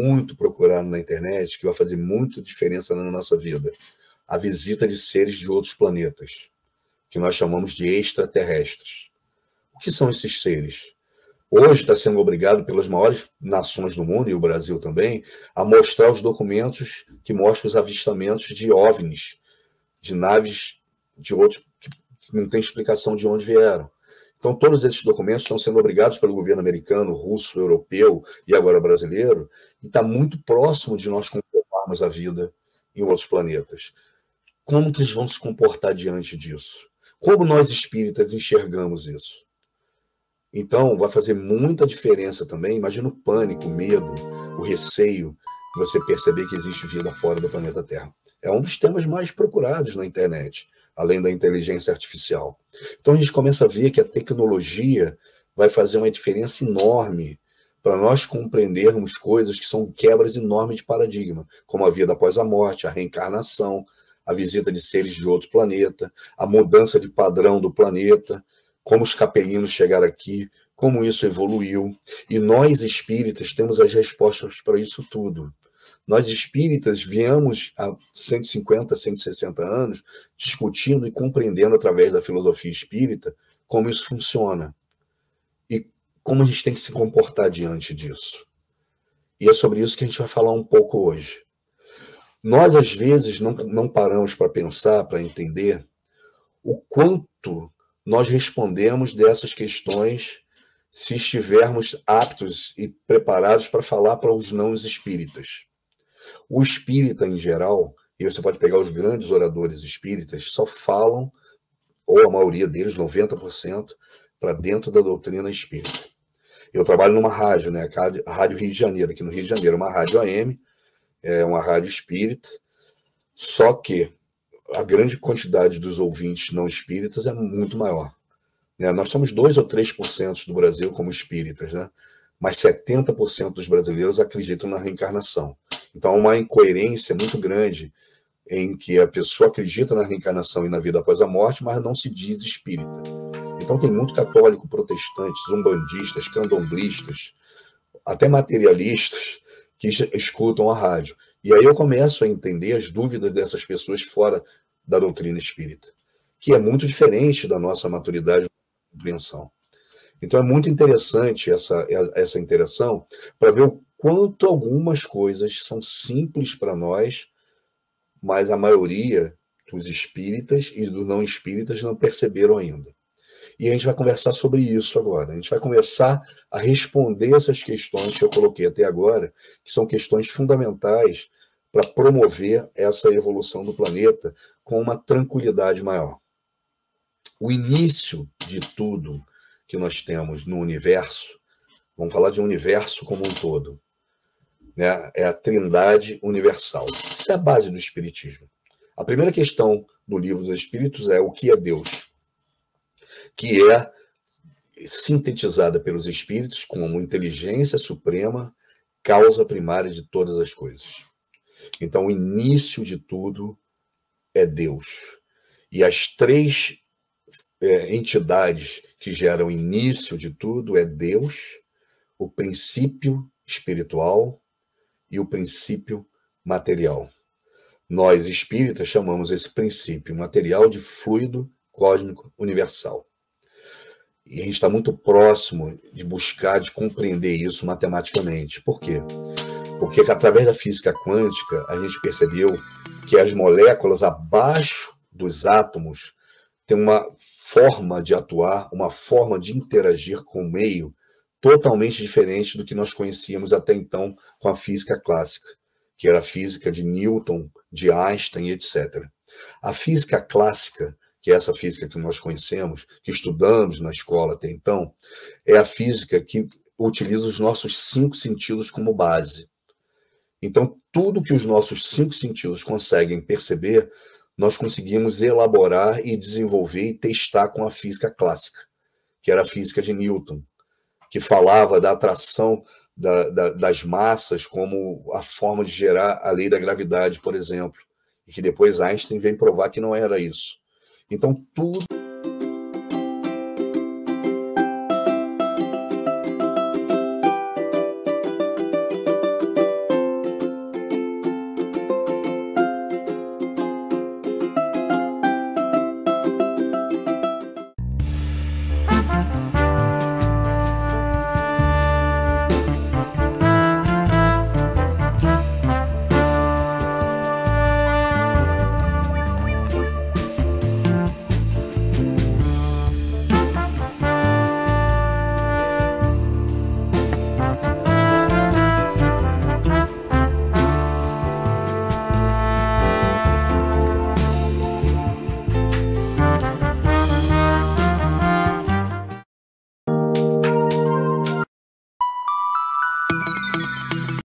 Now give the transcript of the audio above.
muito procurado na internet, que vai fazer muita diferença na nossa vida. A visita de seres de outros planetas, que nós chamamos de extraterrestres. O que são esses seres? Hoje está sendo obrigado pelas maiores nações do mundo, e o Brasil também, a mostrar os documentos que mostram os avistamentos de OVNIs, de naves de outros que não tem explicação de onde vieram. Então, todos esses documentos estão sendo obrigados pelo governo americano, russo, europeu e agora brasileiro, e está muito próximo de nós comprovarmos a vida em outros planetas. Como que eles vão se comportar diante disso? Como nós espíritas enxergamos isso? Então, vai fazer muita diferença também. Imagina o pânico, o medo, o receio de você perceber que existe vida fora do planeta Terra. É um dos temas mais procurados na internet, além da inteligência artificial. Então, a gente começa a ver que a tecnologia vai fazer uma diferença enorme para nós compreendermos coisas que são quebras enormes de paradigma, como a vida após a morte, a reencarnação, a visita de seres de outro planeta, a mudança de padrão do planeta, como os capelinos chegaram aqui, como isso evoluiu. E nós, espíritas, temos as respostas para isso tudo. Nós, espíritas, viemos há 150, 160 anos discutindo e compreendendo através da filosofia espírita como isso funciona e como a gente tem que se comportar diante disso. E é sobre isso que a gente vai falar um pouco hoje. Nós, às vezes, não paramos para pensar, para entender o quanto nós respondemos dessas questões se estivermos aptos e preparados para falar para os não espíritas. O espírita, em geral, e você pode pegar os grandes oradores espíritas, só falam, ou a maioria deles, 90%, para dentro da doutrina espírita. Eu trabalho numa rádio, né, a Rádio Rio de Janeiro, aqui no Rio de Janeiro, uma rádio AM, é uma rádio espírita, só que a grande quantidade dos ouvintes não espíritas é muito maior. Né? Nós somos 2 ou 3% do Brasil como espíritas, né? Mas 70% dos brasileiros acreditam na reencarnação. Então, há uma incoerência muito grande em que a pessoa acredita na reencarnação e na vida após a morte, mas não se diz espírita. Então, tem muito católico, protestante, umbandistas, candomblistas, até materialistas, que escutam a rádio. E aí eu começo a entender as dúvidas dessas pessoas fora da doutrina espírita, que é muito diferente da nossa maturidade de compreensão. Então é muito interessante essa interação para ver o quanto algumas coisas são simples para nós, mas a maioria dos espíritas e dos não espíritas não perceberam ainda. E a gente vai conversar sobre isso agora. A gente vai conversar a responder essas questões que eu coloquei até agora, que são questões fundamentais para promover essa evolução do planeta com uma tranquilidade maior. O início de tudo que nós temos no universo, vamos falar de um universo como um todo, né? É a Trindade Universal. Isso é a base do Espiritismo. A primeira questão do Livro dos Espíritos é o que é Deus, que é sintetizada pelos Espíritos como inteligência suprema, causa primária de todas as coisas. Então, o início de tudo é Deus. E as três entidades que geram o início de tudo é Deus, o princípio espiritual e o princípio material. Nós, espíritas, chamamos esse princípio material de fluido cósmico universal. E a gente está muito próximo de buscar, de compreender isso matematicamente. Por quê? Porque através da física quântica, a gente percebeu que as moléculas abaixo dos átomos têm uma forma de atuar, uma forma de interagir com o meio totalmente diferente do que nós conhecíamos até então com a física clássica, que era a física de Newton, de Einstein, etc. A física clássica, que é essa física que nós conhecemos, que estudamos na escola até então, é a física que utiliza os nossos 5 sentidos como base. Então, tudo que os nossos 5 sentidos conseguem perceber, nós conseguimos elaborar e desenvolver e testar com a física clássica, que era a física de Newton, que falava da atração das massas como a forma de gerar a lei da gravidade, por exemplo, e que depois Einstein vem provar que não era isso. Então, tudo